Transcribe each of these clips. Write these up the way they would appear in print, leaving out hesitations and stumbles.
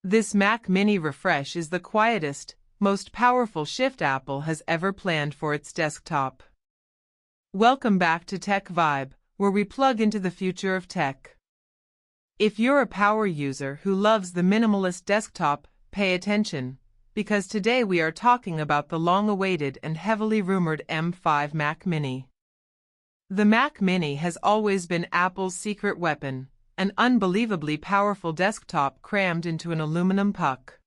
This Mac Mini refresh is the quietest, most powerful shift Apple has ever planned for its desktop. Welcome back to Tech Vibe, where we plug into the future of tech. If you're a power user who loves the minimalist desktop, pay attention, because today we are talking about the long-awaited and heavily rumored M5 Mac Mini. The Mac Mini has always been Apple's secret weapon, an unbelievably powerful desktop crammed into an aluminum puck.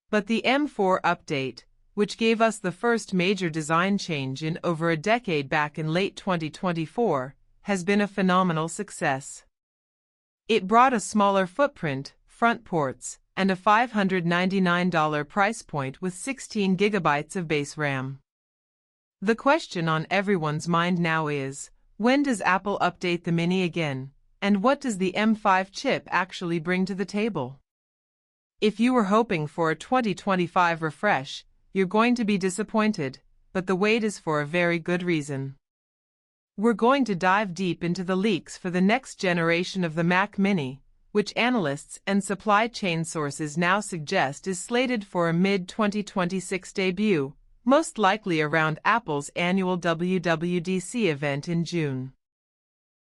But the M4 update, which gave us the first major design change in over a decade back in late 2024, has been a phenomenal success. It brought a smaller footprint, front ports, and a $599 price point with 16 gigabytes of base RAM. The question on everyone's mind now is, when does Apple update the Mini again, and what does the M5 chip actually bring to the table? If you were hoping for a 2025 refresh, you're going to be disappointed, but the wait is for a very good reason. We're going to dive deep into the leaks for the next generation of the Mac Mini, which analysts and supply chain sources now suggest is slated for a mid-2026 debut, most likely around Apple's annual WWDC event in June.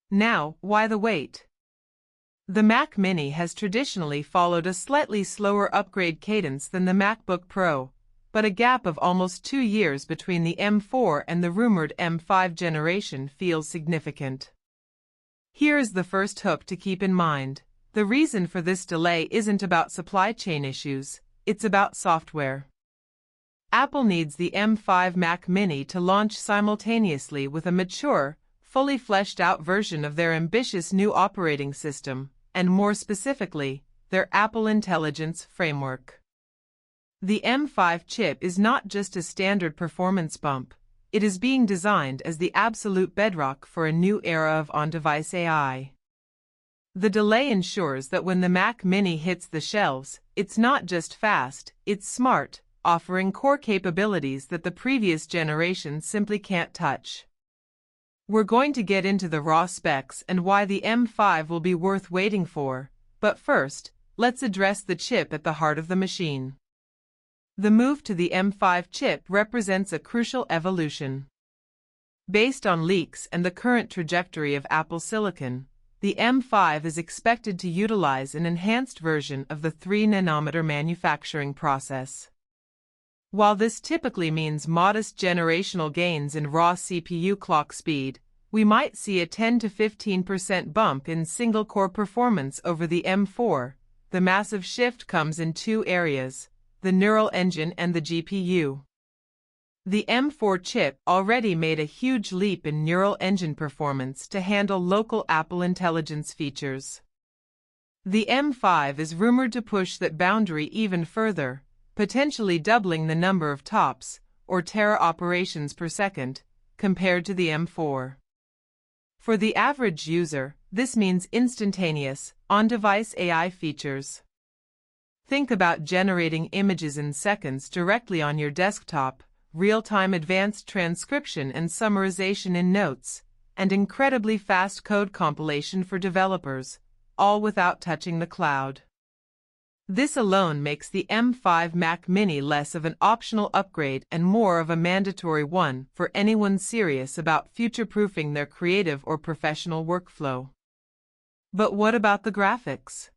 Now, why the wait? The Mac Mini has traditionally followed a slightly slower upgrade cadence than the MacBook Pro, but a gap of almost 2 years between the M4 and the rumored M5 generation feels significant. Here is the first hook to keep in mind. The reason for this delay isn't about supply chain issues, it's about software. Apple needs the M5 Mac Mini to launch simultaneously with a mature, fully fleshed-out version of their ambitious new operating system, and more specifically, their Apple Intelligence framework. The M5 chip is not just a standard performance bump, it is being designed as the absolute bedrock for a new era of on-device AI. The delay ensures that when the Mac Mini hits the shelves, it's not just fast, it's smart, offering core capabilities that the previous generation simply can't touch. We're going to get into the raw specs and why the M5 will be worth waiting for, but first, let's address the chip at the heart of the machine. The move to the M5 chip represents a crucial evolution. Based on leaks and the current trajectory of Apple Silicon, the M5 is expected to utilize an enhanced version of the 3-nanometer manufacturing process. While this typically means modest generational gains in raw CPU clock speed, we might see a 10 to 15% bump in single-core performance over the M4. The massive shift comes in two areas: the neural engine and the GPU. The M4 chip already made a huge leap in neural engine performance to handle local Apple Intelligence features. The M5 is rumored to push that boundary even further, potentially doubling the number of TOPS, or tera operations per second, compared to the M4. For the average user, this means instantaneous, on-device AI features. Think about generating images in seconds directly on your desktop, real-time advanced transcription and summarization in Notes, and incredibly fast code compilation for developers, all without touching the cloud. This alone makes the M5 Mac Mini less of an optional upgrade and more of a mandatory one for anyone serious about future-proofing their creative or professional workflow. But what about the graphics?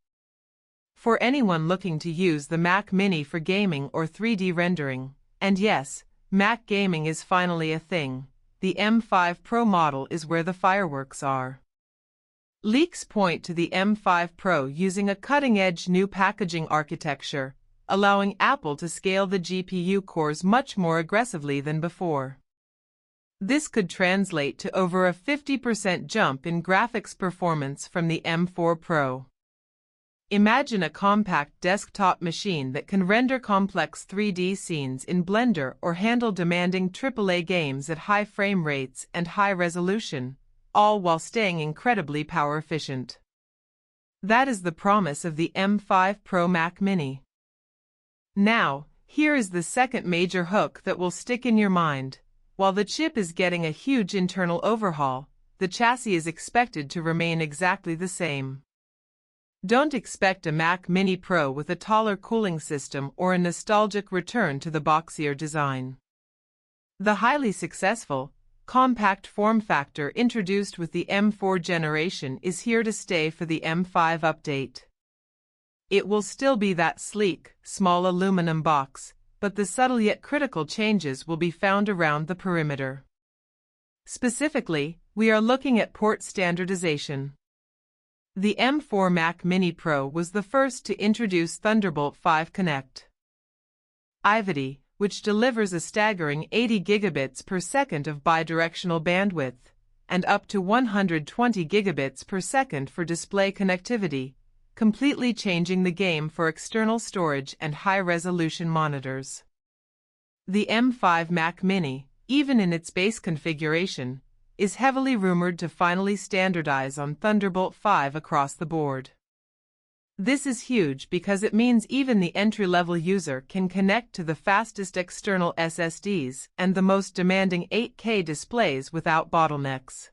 For anyone looking to use the Mac Mini for gaming or 3D rendering, and yes, Mac gaming is finally a thing, the M5 Pro model is where the fireworks are. Leaks point to the M5 Pro using a cutting-edge new packaging architecture, allowing Apple to scale the GPU cores much more aggressively than before. This could translate to over a 50% jump in graphics performance from the M4 Pro. Imagine a compact desktop machine that can render complex 3D scenes in Blender or handle demanding AAA games at high frame rates and high resolution, all while staying incredibly power efficient. That is the promise of the M5 Pro Mac Mini. Now, here is the second major hook that will stick in your mind. While the chip is getting a huge internal overhaul, the chassis is expected to remain exactly the same. Don't expect a Mac Mini Pro with a taller cooling system or a nostalgic return to the boxier design. The highly successful, compact form factor introduced with the M4 generation is here to stay for the M5 update. It will still be that sleek, small aluminum box, but the subtle yet critical changes will be found around the perimeter. Specifically, we are looking at port standardization. The M4 Mac Mini Pro was the first to introduce Thunderbolt 5 Connect. IVD, which delivers a staggering 80 gigabits per second of bidirectional bandwidth, and up to 120 gigabits per second for display connectivity, completely changing the game for external storage and high-resolution monitors. The M5 Mac Mini, even in its base configuration, is heavily rumored to finally standardize on Thunderbolt 5 across the board. This is huge because it means even the entry-level user can connect to the fastest external SSDs and the most demanding 8K displays without bottlenecks.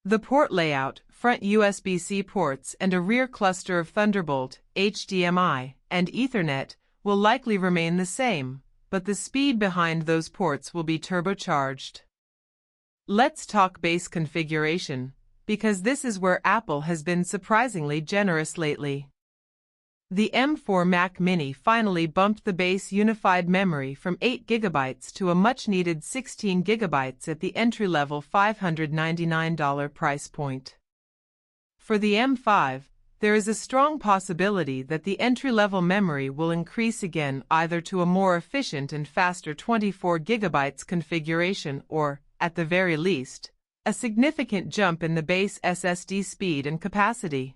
The port layout, front USB-C ports and a rear cluster of Thunderbolt, HDMI, and Ethernet will likely remain the same, but the speed behind those ports will be turbocharged. Let's talk base configuration, because this is where Apple has been surprisingly generous lately. The M4 Mac Mini finally bumped the base unified memory from 8 GB to a much-needed 16 GB at the entry-level $599 price point. For the M5, there is a strong possibility that the entry-level memory will increase again either to a more efficient and faster 24 GB configuration or, at the very least, a significant jump in the base SSD speed and capacity.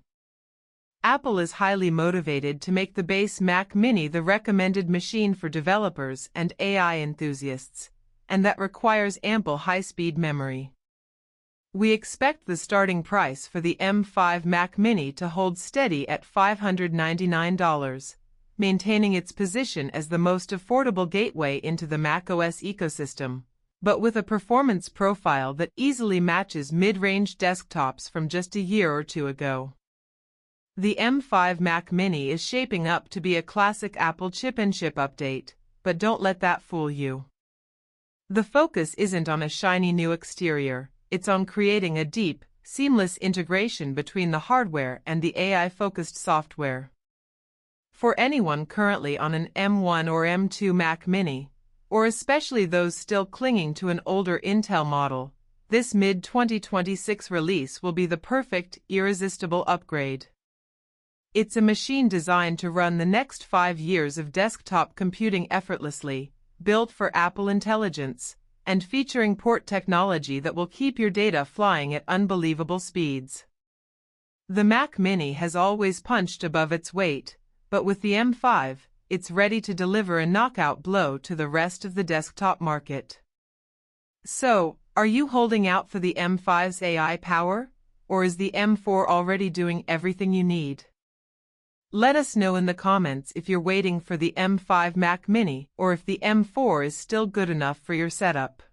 Apple is highly motivated to make the base Mac Mini the recommended machine for developers and AI enthusiasts, and that requires ample high-speed memory. We expect the starting price for the M5 Mac Mini to hold steady at $599, maintaining its position as the most affordable gateway into the macOS ecosystem, but with a performance profile that easily matches mid-range desktops from just a year or two ago. The M5 Mac Mini is shaping up to be a classic Apple chip-and-chip update, but don't let that fool you. The focus isn't on a shiny new exterior, it's on creating a deep, seamless integration between the hardware and the AI-focused software. For anyone currently on an M1 or M2 Mac Mini, or especially those still clinging to an older Intel model, this mid-2026 release will be the perfect, irresistible upgrade. It's a machine designed to run the next 5 years of desktop computing effortlessly, built for Apple Intelligence, and featuring port technology that will keep your data flying at unbelievable speeds. The Mac Mini has always punched above its weight, but with the M5, it's ready to deliver a knockout blow to the rest of the desktop market. So, are you holding out for the M5's AI power, or is the M4 already doing everything you need? Let us know in the comments if you're waiting for the M5 Mac Mini or if the M4 is still good enough for your setup.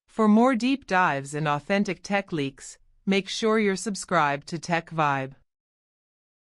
For more deep dives and authentic tech leaks, make sure you're subscribed to Tech Vibe.